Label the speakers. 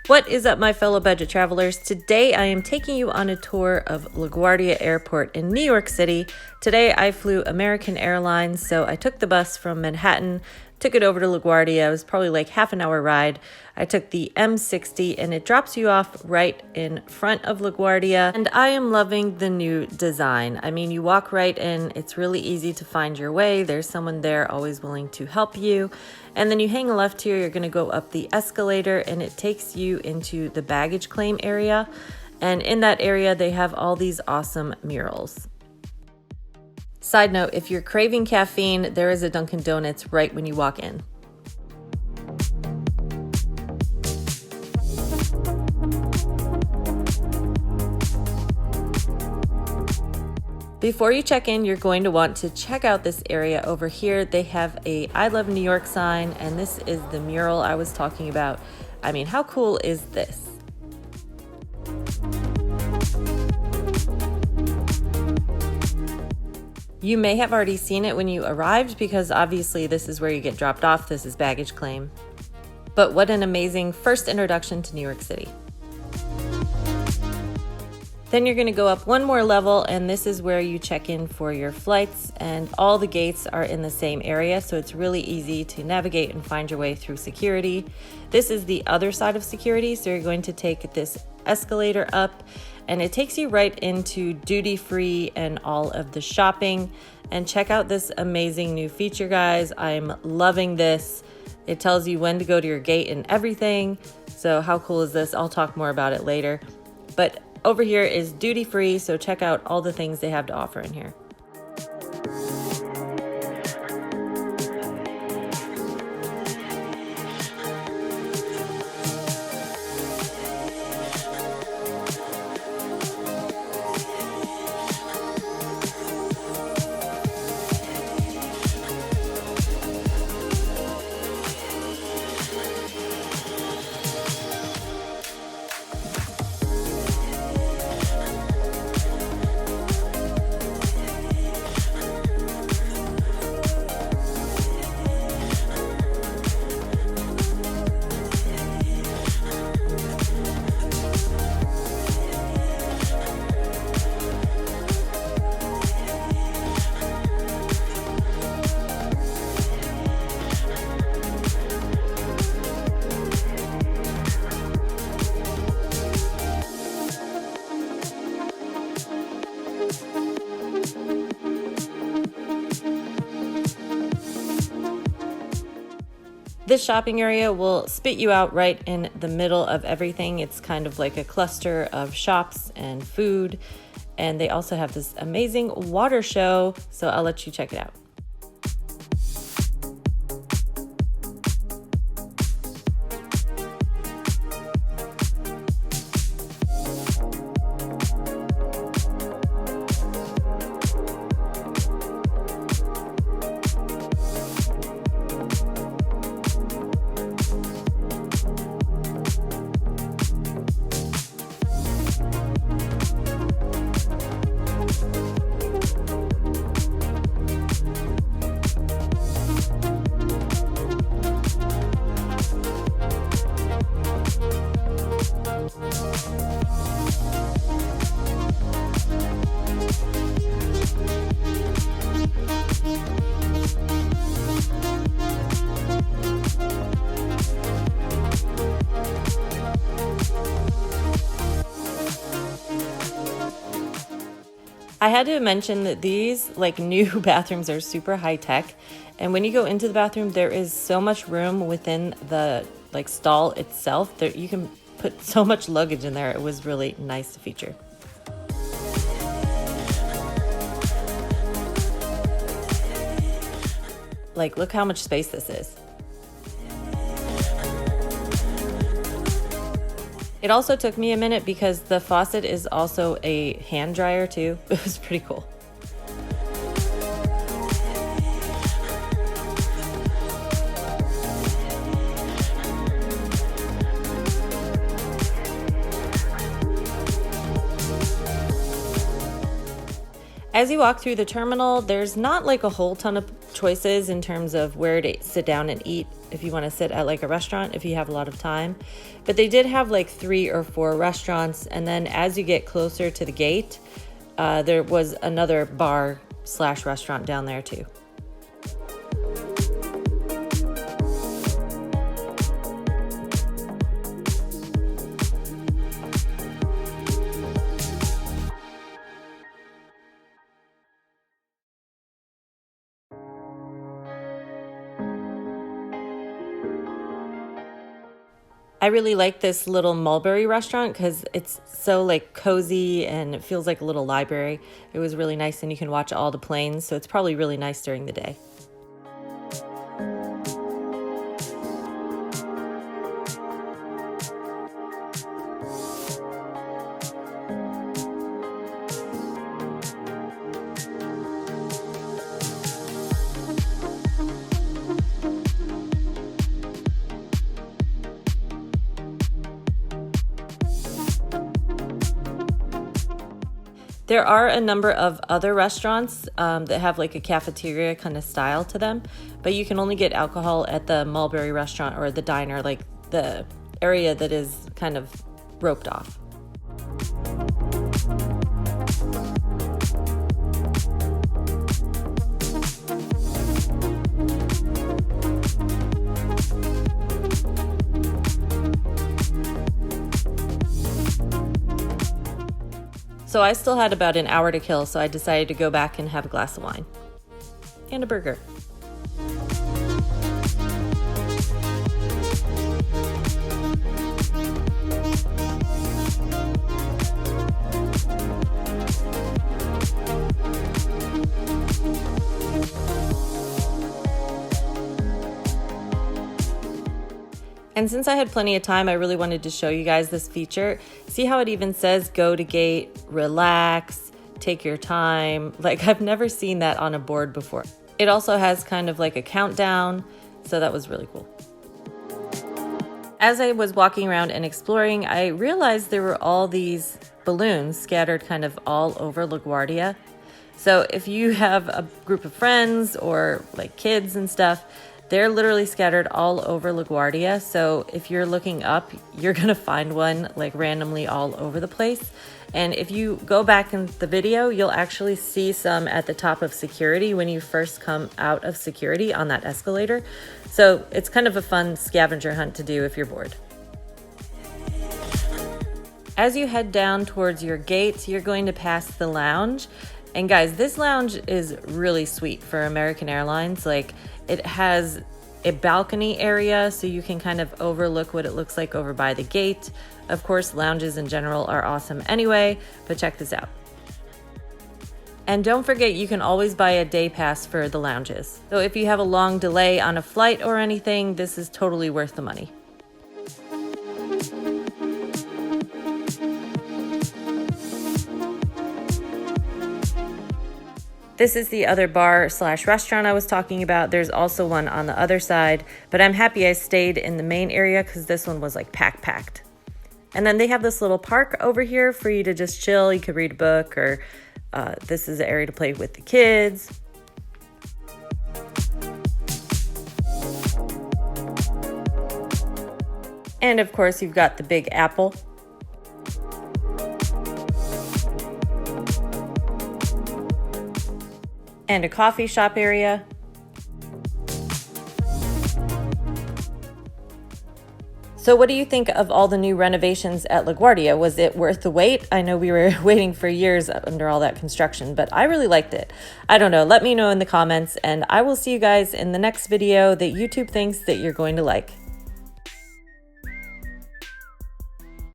Speaker 1: What is up, my fellow budget travelers? Today I am taking you on a tour of Laguardia Airport in New York City. Today I flew American Airlines, so I took the bus from Manhattan, took it over to LaGuardia. It was probably like half an hour ride. I took the M60 and it drops you off right in front of LaGuardia. And I am loving the new design. I mean, you walk right in, it's really easy to find your way. There's someone there always willing to help you. And then you hang a left here, you're gonna go up the escalator and it takes you into the baggage claim area. And in that area, they have all these awesome murals. Side note, if you're craving caffeine, there is a Dunkin' Donuts right when you walk in. Before you check in, you're going to want to check out this area over here. They have a I Love New York sign, and this is the mural I was talking about. I mean, how cool is this? You may have already seen it when you arrived because obviously this is where you get dropped off. This is baggage claim. But what an amazing first introduction to New York City. Then you're going to go up one more level and this is where you check in for your flights, and all the gates are in the same area, so it's really easy to navigate and find your way through security. This is the other side of security, so you're going to take this escalator up and it takes you right into duty free and all of the shopping. And check out this amazing new feature, guys. I'm loving this. It tells you when to go to your gate and everything. So how cool is this? I'll talk more about it later. But over here is duty free, so check out all the things they have to offer in here. This shopping area will spit you out right in the middle of everything. It's kind of like a cluster of shops and food. And they also have this amazing water show, so I'll let you check it out. I had to mention that these new bathrooms are super high tech, and when you go into the bathroom, there is so much room within the stall itself that you can put so much luggage in there. It was really nice to feature. Look how much space this is. It also took me a minute because the faucet is also a hand dryer too. It was pretty cool. As you walk through the terminal, there's not like a whole ton of choices in terms of where to sit down and eat. if you want to sit at like a restaurant if you have a lot of time. But they did have like 3 or 4 restaurants, and then as you get closer to the gate, there was another bar / restaurant down there too. I really like this little mulberry restaurant because it's so like cozy and it feels like a little library. It was really nice, and you can watch all the planes, so it's probably really nice during the day. There are a number of other restaurants that have like a cafeteria kind of style to them, but you can only get alcohol at the Mulberry restaurant or the diner, like the area that is kind of roped off. So I still had about an hour to kill, so I decided to go back and have a glass of wine and a burger. And since I had plenty of time, I really wanted to show you guys this feature. See how it even says go to gate, relax, take your time. Like, I've never seen that on a board before. It also has kind of like a countdown, so that was really cool. As I was walking around and exploring, I realized there were all these balloons scattered kind of all over LaGuardia. So if you have a group of friends or like kids and stuff, they're literally scattered all over LaGuardia. So if you're looking up, you're gonna find one like randomly all over the place. And if you go back in the video, you'll actually see some at the top of security when you first come out of security on that escalator. So it's kind of a fun scavenger hunt to do if you're bored. As you head down towards your gates, you're going to pass the lounge. And guys, this lounge is really sweet for American Airlines. Like, it has a balcony area so you can kind of overlook what it looks like over by the gate. Of course, lounges in general are awesome anyway, but check this out. And don't forget, you can always buy a day pass for the lounges. So if you have a long delay on a flight or anything, this is totally worth the money. This is the other bar / restaurant I was talking about. There's also one on the other side, but I'm happy I stayed in the main area because this one was like packed. And then they have this little park over here for you to just chill. You could read a book, or this is an area to play with the kids. And of course, you've got the Big Apple. And a coffee shop area. So what do you think of all the new renovations at LaGuardia? Was it worth the wait? I know we were waiting for years under all that construction, but I really liked it. I don't know, let me know in the comments, and I will see you guys in the next video that YouTube thinks that you're going to like.